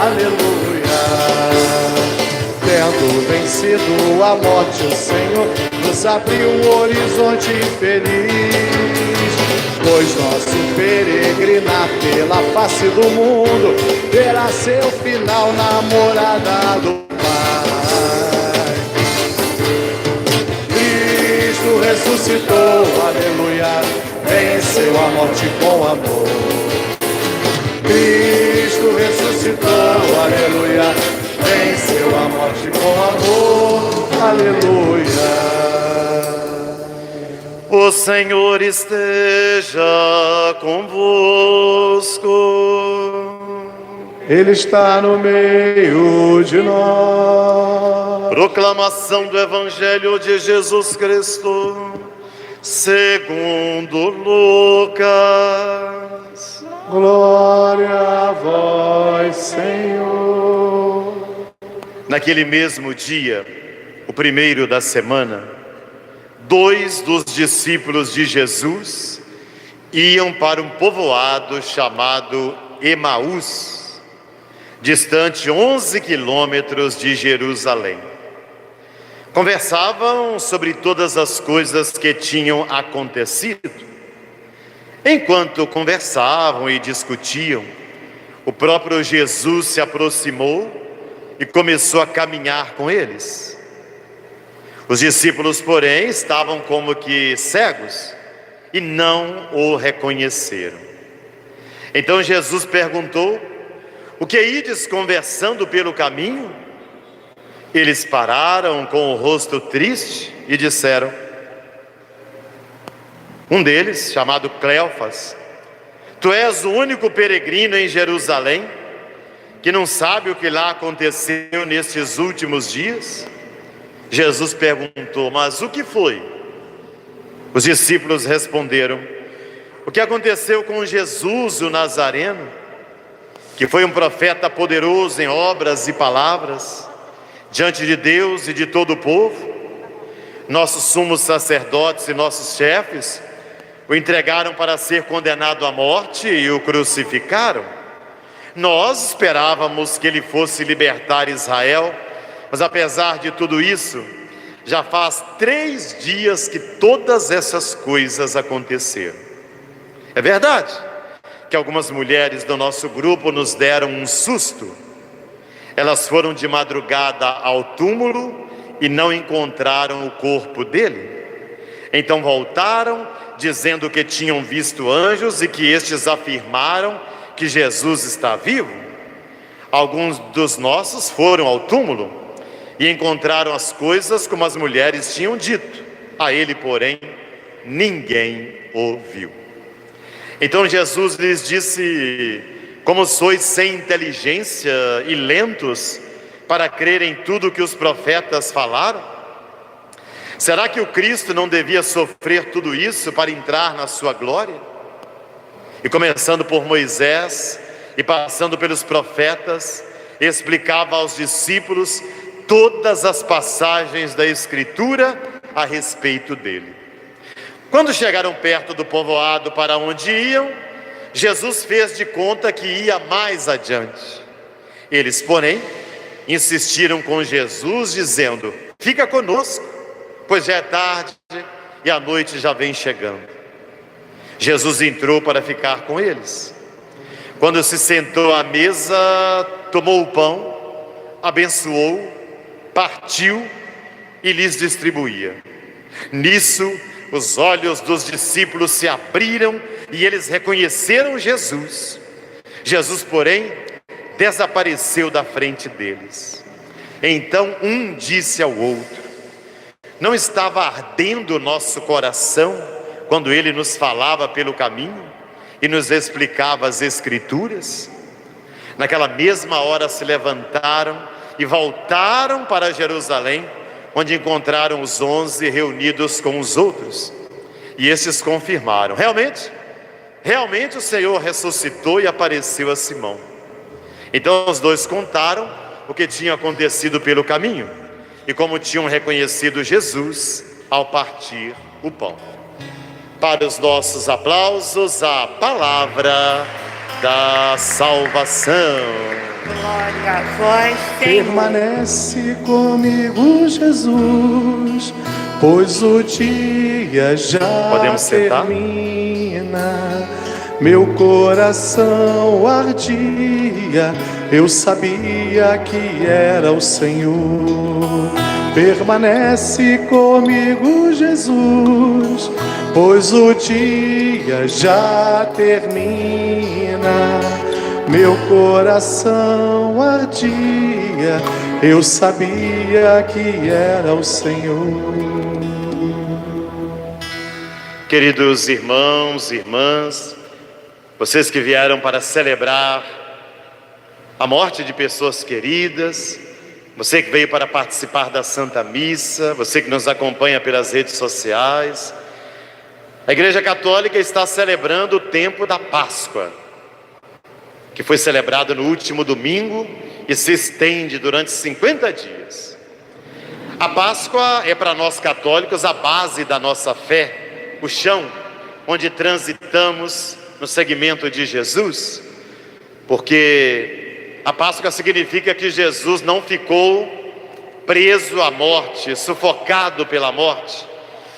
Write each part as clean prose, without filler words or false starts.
aleluia. Tendo vencido a morte, o Senhor nos abriu um horizonte feliz. Pois nosso peregrinar pela face do mundo terá seu final na morada do Pai. Cristo ressuscitou, aleluia, venceu a morte com amor. Cristo ressuscitou, aleluia, venceu a morte com amor, aleluia. O Senhor esteja convosco. Ele está no meio de nós. Proclamação do Evangelho de Jesus Cristo, segundo Lucas. Glória a vós, Senhor. Naquele mesmo dia, o primeiro da semana, 2 dos discípulos de Jesus iam para um povoado chamado Emaús, distante 11 quilômetros de Jerusalém. Conversavam sobre todas as coisas que tinham acontecido. Enquanto conversavam e discutiam, o próprio Jesus se aproximou e começou a caminhar com eles. Os discípulos, porém, estavam como que cegos e não o reconheceram. Então Jesus perguntou: o que ides conversando pelo caminho? Eles pararam com o rosto triste e disseram, um deles, chamado Cleofas: tu és o único peregrino em Jerusalém que não sabe o que lá aconteceu nestes últimos dias? Jesus perguntou: mas o que foi? Os discípulos responderam: o que aconteceu com Jesus o Nazareno, que foi um profeta poderoso em obras e palavras, diante de Deus e de todo o povo. Nossos sumos sacerdotes e nossos chefes o entregaram para ser condenado à morte e o crucificaram. Nós esperávamos que ele fosse libertar Israel, mas apesar de tudo isso, já faz 3 dias que todas essas coisas aconteceram. É verdade que algumas mulheres do nosso grupo nos deram um susto. Elas foram de madrugada ao túmulo e não encontraram o corpo dele. Então voltaram, dizendo que tinham visto anjos e que estes afirmaram que Jesus está vivo. Alguns dos nossos foram ao túmulo e encontraram as coisas como as mulheres tinham dito. A ele, porém, ninguém o viu. Então Jesus lhes disse: como sois sem inteligência e lentos para crer em tudo que os profetas falaram? Será que o Cristo não devia sofrer tudo isso para entrar na sua glória? E começando por Moisés e passando pelos profetas, explicava aos discípulos todas as passagens da Escritura a respeito dele. Quando chegaram perto do povoado para onde iam, Jesus fez de conta que ia mais adiante. Eles, porém, insistiram com Jesus, dizendo: fica conosco, pois já é tarde e a noite já vem chegando. Jesus entrou para ficar com eles. Quando se sentou à mesa, tomou o pão, abençoou, partiu e lhes distribuía. Nisso, os olhos dos discípulos se abriram e eles reconheceram Jesus. Jesus, porém, desapareceu da frente deles. Então um disse ao outro: não estava ardendo o nosso coração quando ele nos falava pelo caminho e nos explicava as Escrituras? Naquela mesma hora se levantaram e voltaram para Jerusalém, onde encontraram os 11 reunidos com os outros. E estes confirmaram: realmente o Senhor ressuscitou e apareceu a Simão. Então os dois contaram o que tinha acontecido pelo caminho e como tinham reconhecido Jesus ao partir o pão. Para os nossos aplausos, a palavra da salvação. Glória a vós, Senhor. Permanece comigo, Jesus, pois o dia já Podemos sentar? termina. Meu coração ardia, eu sabia que era o Senhor. Permanece comigo, Jesus, pois o dia já termina. Meu coração ardia, eu sabia que era o Senhor. Queridos irmãos e irmãs, vocês que vieram para celebrar a morte de pessoas queridas, você que veio para participar da Santa Missa, você que nos acompanha pelas redes sociais, a Igreja Católica está celebrando o tempo da Páscoa, que foi celebrado no último domingo e se estende durante 50 dias. A Páscoa é para nós católicos a base da nossa fé, o chão onde transitamos no segmento de Jesus, porque a Páscoa significa que Jesus não ficou preso à morte, sufocado pela morte,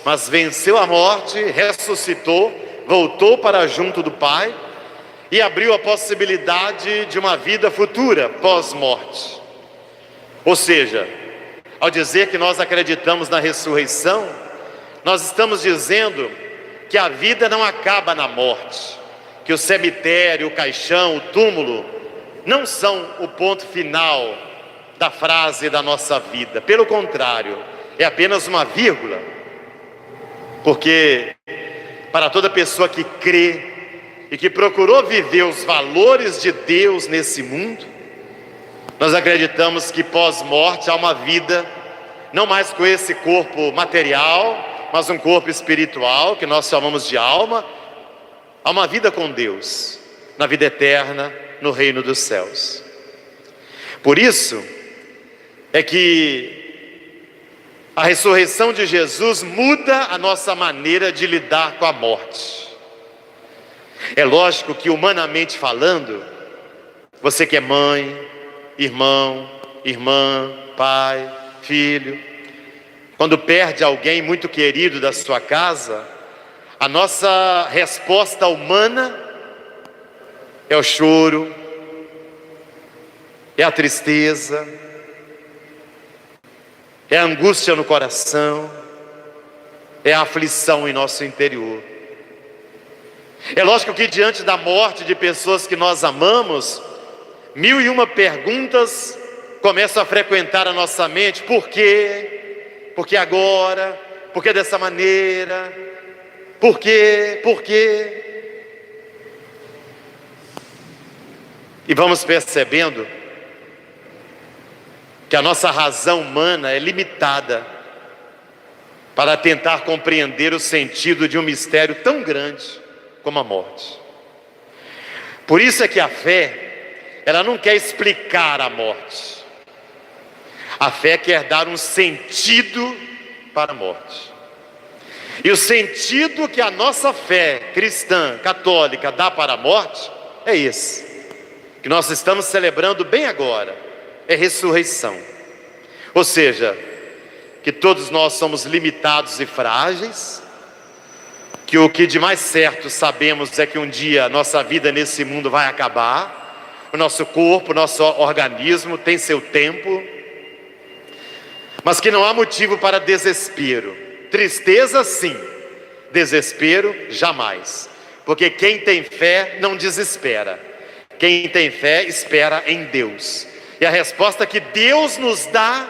mas venceu a morte, ressuscitou, voltou para junto do Pai e abriu a possibilidade de uma vida futura pós-morte. Ou seja, ao dizer que nós acreditamos na ressurreição, nós estamos dizendo que a vida não acaba na morte, que o cemitério, o caixão, o túmulo não são o ponto final da frase da nossa vida. Pelo contrário, é apenas uma vírgula, porque para toda pessoa que crê e que procurou viver os valores de Deus nesse mundo, nós acreditamos que pós-morte há uma vida, não mais com esse corpo material, mas um corpo espiritual, que nós chamamos de alma. Há uma vida com Deus, na vida eterna, no reino dos céus. Por isso é que a ressurreição de Jesus muda a nossa maneira de lidar com a morte. É lógico que, humanamente falando, você que é mãe, irmão, irmã, pai, filho, quando perde alguém muito querido da sua casa, a nossa resposta humana é o choro, é a tristeza, é a angústia no coração, é a aflição em nosso interior. É lógico que diante da morte de pessoas que nós amamos, 1001 perguntas começam a frequentar a nossa mente. Por quê? Por que agora? Por que dessa maneira? Por quê? Por quê? E vamos percebendo que a nossa razão humana é limitada para tentar compreender o sentido de um mistério tão grande como a morte. Por isso é que a fé, ela não quer explicar a morte. A fé quer dar um sentido para a morte. E o sentido que a nossa fé cristã, católica, dá para a morte é esse, que nós estamos celebrando bem agora, é ressurreição. Ou seja, que todos nós somos limitados e frágeis, que o que de mais certo sabemos é que um dia a nossa vida nesse mundo vai acabar, o nosso corpo, o nosso organismo tem seu tempo, mas que não há motivo para desespero. Tristeza sim, desespero jamais, porque quem tem fé não desespera, quem tem fé espera em Deus, e a resposta que Deus nos dá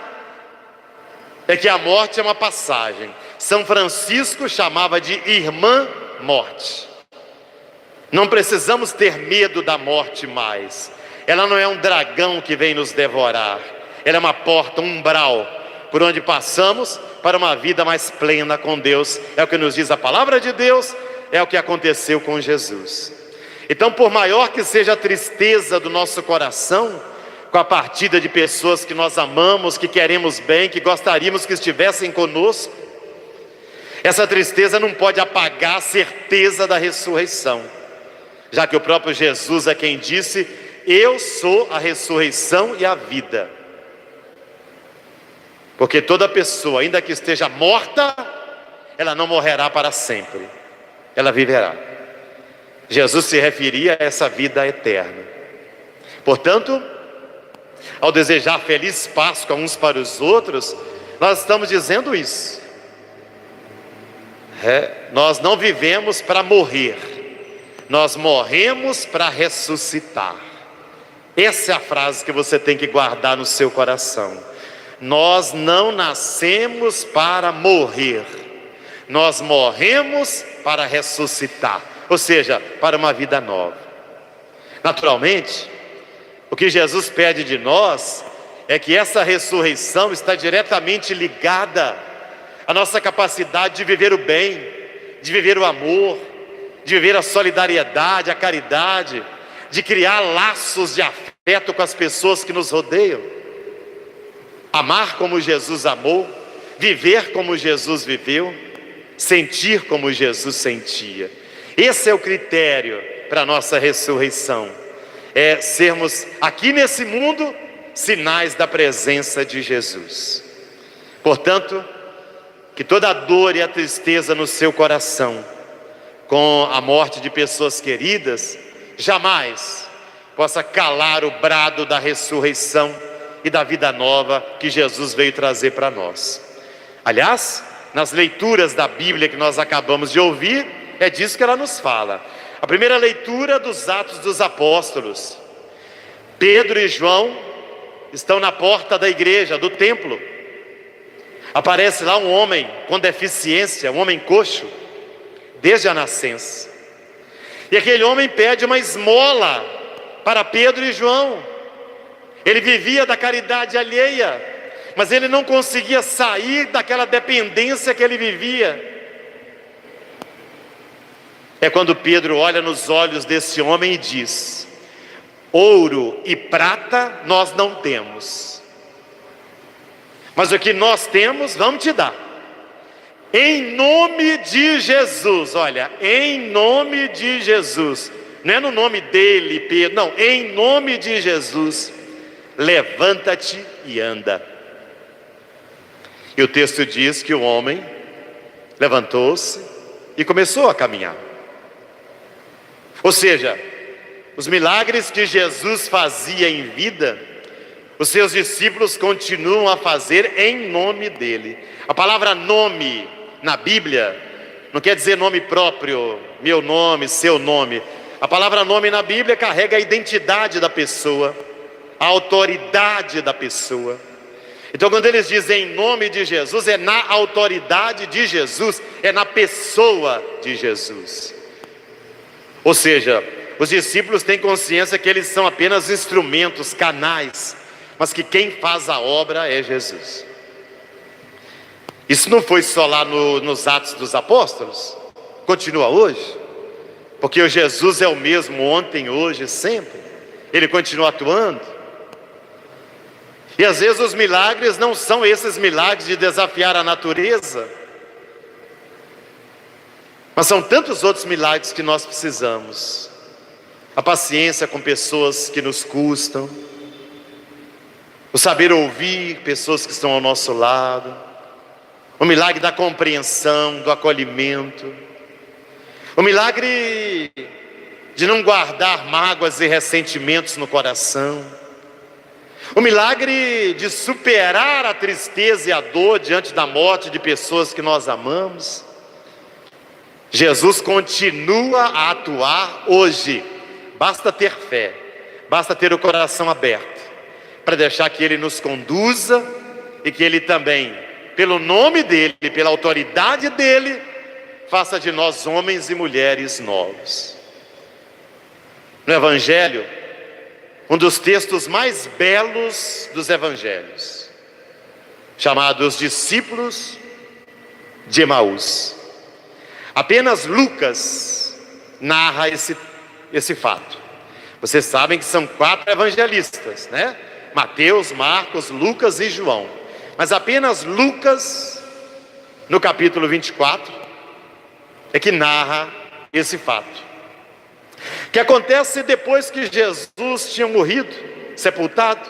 é que a morte é uma passagem. São Francisco chamava de irmã morte. Não precisamos ter medo da morte mais, ela não é um dragão que vem nos devorar, ela é uma porta, um umbral, por onde passamos para uma vida mais plena com Deus. É o que nos diz a palavra de Deus, é o que aconteceu com Jesus. Então, por maior que seja a tristeza do nosso coração com a partida de pessoas que nós amamos, que queremos bem, que gostaríamos que estivessem conosco, essa tristeza não pode apagar a certeza da ressurreição, já que o próprio Jesus é quem disse eu sou a ressurreição e a vida. Porque toda pessoa, ainda que esteja morta, ela não morrerá para sempre, ela viverá. Jesus se referia a essa vida eterna. Portanto, ao desejar feliz Páscoa uns para os outros, nós estamos dizendo isso. Nós não vivemos para morrer, nós morremos para ressuscitar. Essa é a frase que você tem que guardar no seu coração. Nós não nascemos para morrer, nós morremos para ressuscitar, ou seja, para uma vida nova. Naturalmente, o que Jesus pede de nós é que essa ressurreição está diretamente ligada à nossa capacidade de viver o bem, de viver o amor, de viver a solidariedade, a caridade, de criar laços de afeto com as pessoas que nos rodeiam. Amar como Jesus amou, viver como Jesus viveu, sentir como Jesus sentia. Esse é o critério para a nossa ressurreição. É sermos aqui nesse mundo sinais da presença de Jesus. Portanto, que toda a dor e a tristeza no seu coração com a morte de pessoas queridas jamais possa calar o brado da ressurreição e da vida nova que Jesus veio trazer para nós. Aliás, nas leituras da Bíblia que nós acabamos de ouvir, é disso que ela nos fala. A primeira leitura dos Atos dos Apóstolos. Pedro e João estão na porta da igreja, do templo. Aparece lá um homem com deficiência, um homem coxo, desde a nascença. E aquele homem pede uma esmola para Pedro e João. Ele vivia da caridade alheia, mas ele não conseguia sair daquela dependência que ele vivia. É quando Pedro olha nos olhos desse homem e diz: ouro e prata nós não temos, mas o que nós temos vamos te dar. Em nome de Jesus, olha, em nome de Jesus, não é no nome dele, Pedro, não, em nome de Jesus, levanta-te e anda. E o texto diz que o homem levantou-se e começou a caminhar. Ou seja, os milagres que Jesus fazia em vida, os seus discípulos continuam a fazer em nome dele. A palavra nome na Bíblia não quer dizer nome próprio, meu nome, seu nome. A palavra nome na Bíblia carrega a identidade da pessoa, a autoridade da pessoa. Então quando eles dizem em nome de Jesus, é na autoridade de Jesus, é na pessoa de Jesus. Ou seja, os discípulos têm consciência que eles são apenas instrumentos, canais, mas que quem faz a obra é Jesus. Isso não foi só lá nos Atos dos Apóstolos, continua hoje, porque o Jesus é o mesmo ontem, hoje, sempre. Ele continua atuando. E às vezes os milagres não são esses milagres de desafiar a natureza, mas são tantos outros milagres que nós precisamos. A paciência com pessoas que nos custam, o saber ouvir pessoas que estão ao nosso lado, o milagre da compreensão, do acolhimento, o milagre de não guardar mágoas e ressentimentos no coração, o milagre de superar a tristeza e a dor diante da morte de pessoas que nós amamos. Jesus continua a atuar hoje. Basta ter fé, basta ter o coração aberto para deixar que Ele nos conduza e que Ele também, pelo nome dEle, pela autoridade dEle, faça de nós homens e mulheres novos. No Evangelho, um dos textos mais belos dos Evangelhos, chamado Os Discípulos de Emaús. Apenas Lucas narra esse fato. Vocês sabem que são 4 evangelistas, né? Mateus, Marcos, Lucas e João. Mas apenas Lucas, no capítulo 24, é que narra esse fato. Que acontece depois que Jesus tinha morrido, sepultado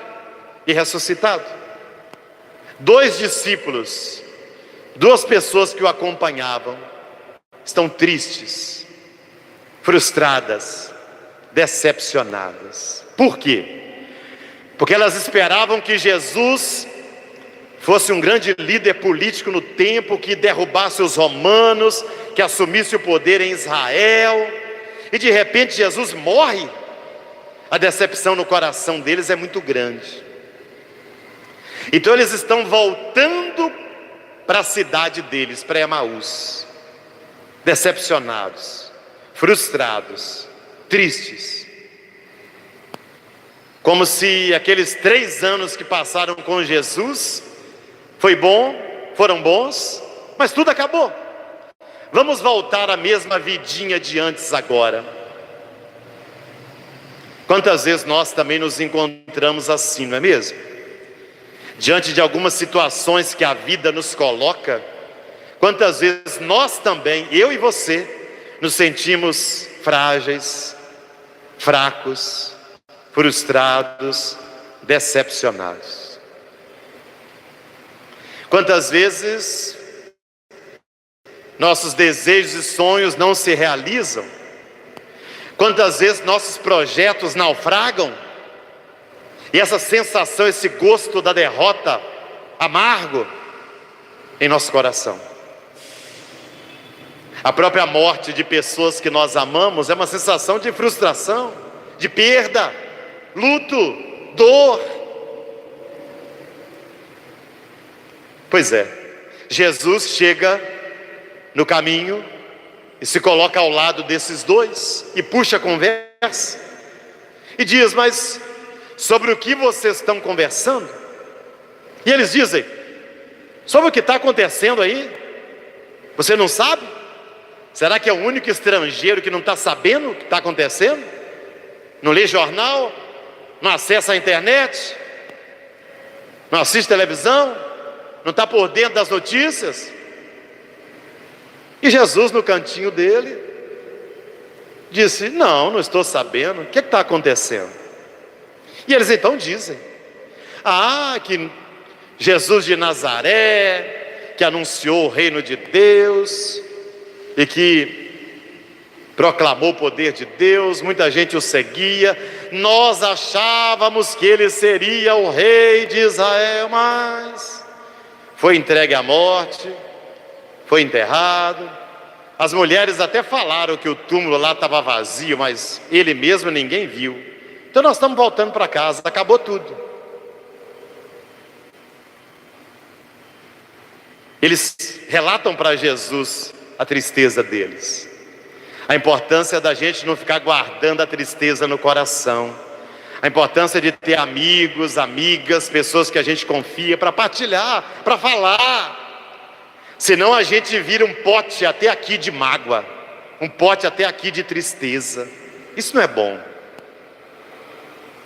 e ressuscitado. 2 discípulos, 2 pessoas que o acompanhavam, estão tristes, frustradas, decepcionadas. Por quê? Porque elas esperavam que Jesus fosse um grande líder político no tempo, que derrubasse os romanos, que assumisse o poder em Israel, e de repente Jesus morre. A decepção no coração deles é muito grande. Então eles estão voltando para a cidade deles, para Emaús, decepcionados, frustrados, tristes, como se aqueles 3 anos que passaram com Jesus foram bons, mas tudo acabou. Vamos voltar à mesma vidinha de antes agora. Quantas vezes nós também nos encontramos assim, não é mesmo? Diante de algumas situações que a vida nos coloca, quantas vezes nós também, eu e você, nos sentimos frágeis, fracos, frustrados, decepcionados. Quantas vezes nossos desejos e sonhos não se realizam? Quantas vezes nossos projetos naufragam? E essa sensação, esse gosto da derrota amargo em nosso coração. A própria morte de pessoas que nós amamos é uma sensação de frustração, de perda, luto, dor. Pois é, Jesus chega no caminho e se coloca ao lado desses 2 e puxa a conversa e diz: mas sobre o que vocês estão conversando? E eles dizem: sobre o que está acontecendo aí? Você não sabe? Será que é o único estrangeiro que não está sabendo o que está acontecendo? Não lê jornal? Não acessa a internet? Não assiste televisão? Não está por dentro das notícias? E Jesus, no cantinho dele, disse: não estou sabendo. O que está acontecendo? E eles então dizem: que Jesus de Nazaré, que anunciou o reino de Deus e que proclamou o poder de Deus, muita gente o seguia. Nós achávamos que ele seria o rei de Israel, mas foi entregue à morte, foi enterrado. As mulheres até falaram que o túmulo lá estava vazio, mas ele mesmo ninguém viu. Então nós estamos voltando para casa, acabou tudo. Eles relatam para Jesus a tristeza deles, a importância da gente não ficar guardando a tristeza no coração, a importância de ter amigos, amigas, pessoas que a gente confia para partilhar, para falar. Senão a gente vira um pote até aqui de mágoa, um pote até aqui de tristeza. Isso não é bom.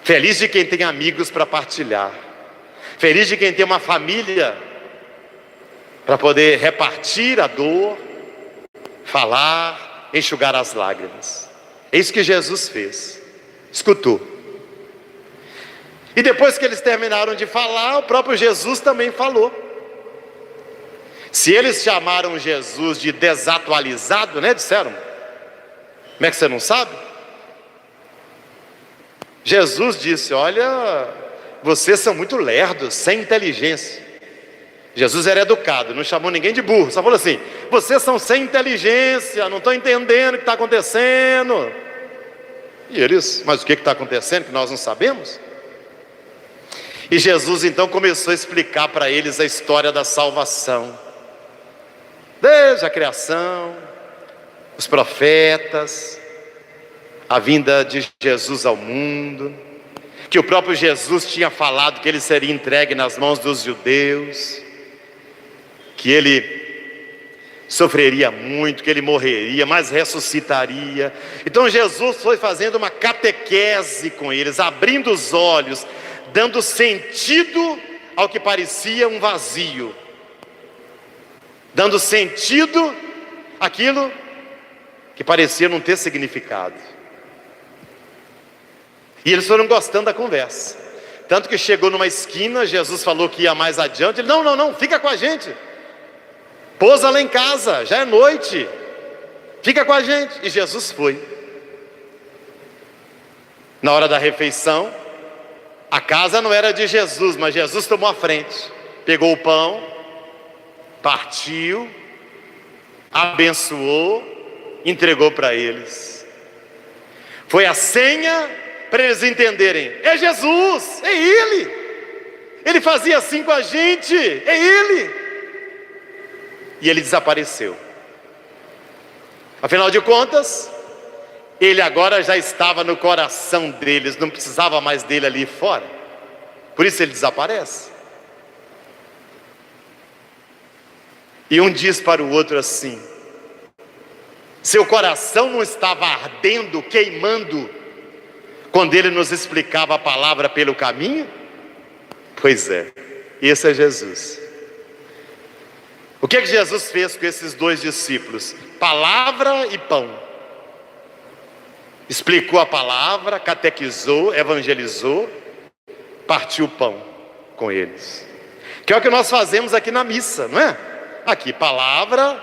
Feliz de quem tem amigos para partilhar, feliz de quem tem uma família para poder repartir a dor, falar, enxugar as lágrimas. É isso que Jesus fez, escutou. E depois que eles terminaram de falar, o próprio Jesus também falou. Se eles chamaram Jesus de desatualizado, né? Disseram: como é que você não sabe? Jesus disse: olha, vocês são muito lerdos, sem inteligência. Jesus era educado, não chamou ninguém de burro, só falou assim: vocês são sem inteligência, não estão entendendo o que está acontecendo. E eles: mas o que está acontecendo que nós não sabemos? E Jesus então começou a explicar para eles a história da salvação, desde a criação, os profetas, a vinda de Jesus ao mundo, que o próprio Jesus tinha falado que ele seria entregue nas mãos dos judeus, que ele sofreria muito, que ele morreria, mas ressuscitaria. Então Jesus foi fazendo uma catequese com eles, abrindo os olhos, dando sentido ao que parecia um vazio, dando sentido àquilo que parecia não ter significado. E eles foram gostando da conversa. Tanto que chegou numa esquina, Jesus falou que ia mais adiante. Ele, não, fica com a gente. Pousa lá em casa, já é noite. Fica com a gente. E Jesus foi. Na hora da refeição, a casa não era de Jesus, mas Jesus tomou a frente. Pegou o pão, partiu, abençoou, entregou para eles. Foi a senha para eles entenderem: é Jesus, é Ele. Ele fazia assim com a gente, é Ele. E Ele desapareceu. Afinal de contas, Ele agora já estava no coração deles, não precisava mais dele ali fora. Por isso Ele desaparece. E um diz para o outro assim: seu coração não estava ardendo, queimando, quando Ele nos explicava a palavra pelo caminho? Pois é, esse é Jesus. O que Jesus fez com esses dois discípulos? Palavra e pão. Explicou a palavra, catequizou, evangelizou, partiu o pão com eles. Que é o que nós fazemos aqui na missa, não é? Aqui, palavra,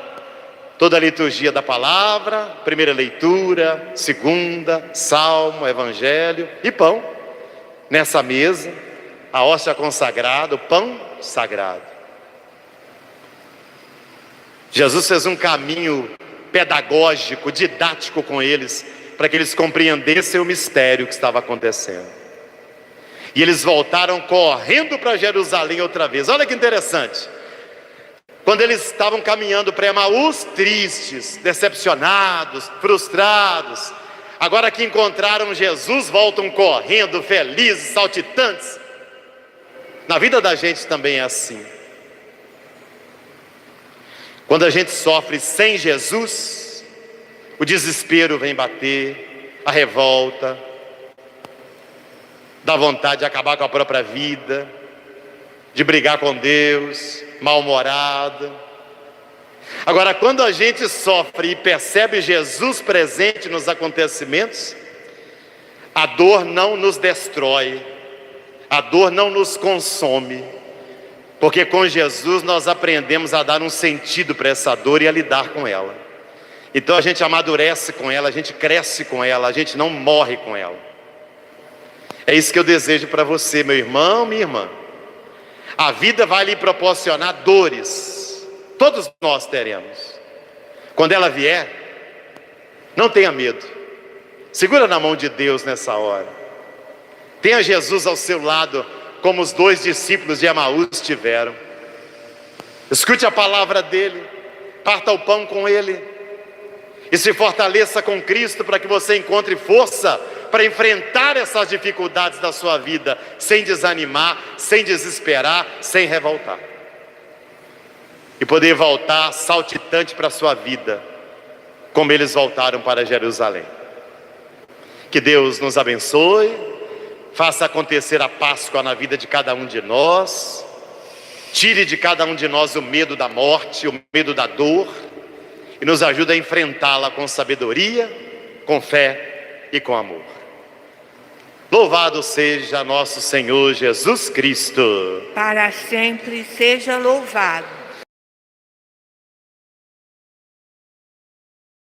toda a liturgia da palavra, primeira leitura, segunda, salmo, evangelho e pão. Nessa mesa, a hóstia consagrada, o pão sagrado. Jesus fez um caminho pedagógico, didático com eles, para que eles compreendessem o mistério que estava acontecendo. E eles voltaram correndo para Jerusalém outra vez. Olha que interessante. Quando eles estavam caminhando para Emaús, tristes, decepcionados, frustrados, agora que encontraram Jesus, voltam correndo, felizes, saltitantes. Na vida da gente também é assim. Quando a gente sofre sem Jesus, o desespero vem bater, a revolta, dá vontade de acabar com a própria vida, de brigar com Deus, mal-humorado. Agora, quando a gente sofre e percebe Jesus presente nos acontecimentos, a dor não nos destrói, a dor não nos consome, porque com Jesus nós aprendemos a dar um sentido para essa dor e a lidar com ela. Então a gente amadurece com ela, a gente cresce com ela, a gente não morre com ela. É isso que eu desejo para você, meu irmão, minha irmã. A vida vai lhe proporcionar dores, todos nós teremos. Quando ela vier, não tenha medo, segura na mão de Deus nessa hora. Tenha Jesus ao seu lado, como os dois discípulos de Emaús tiveram. Escute a palavra dele, parta o pão com ele e se fortaleça com Cristo, para que você encontre força para enfrentar essas dificuldades da sua vida, sem desanimar, sem desesperar, sem revoltar, e poder voltar saltitante para a sua vida, como eles voltaram para Jerusalém. Que Deus nos abençoe, faça acontecer a Páscoa na vida de cada um de nós, tire de cada um de nós o medo da morte, o medo da dor, e nos ajude a enfrentá-la com sabedoria, com fé e com amor. Louvado seja nosso Senhor Jesus Cristo. Para sempre seja louvado.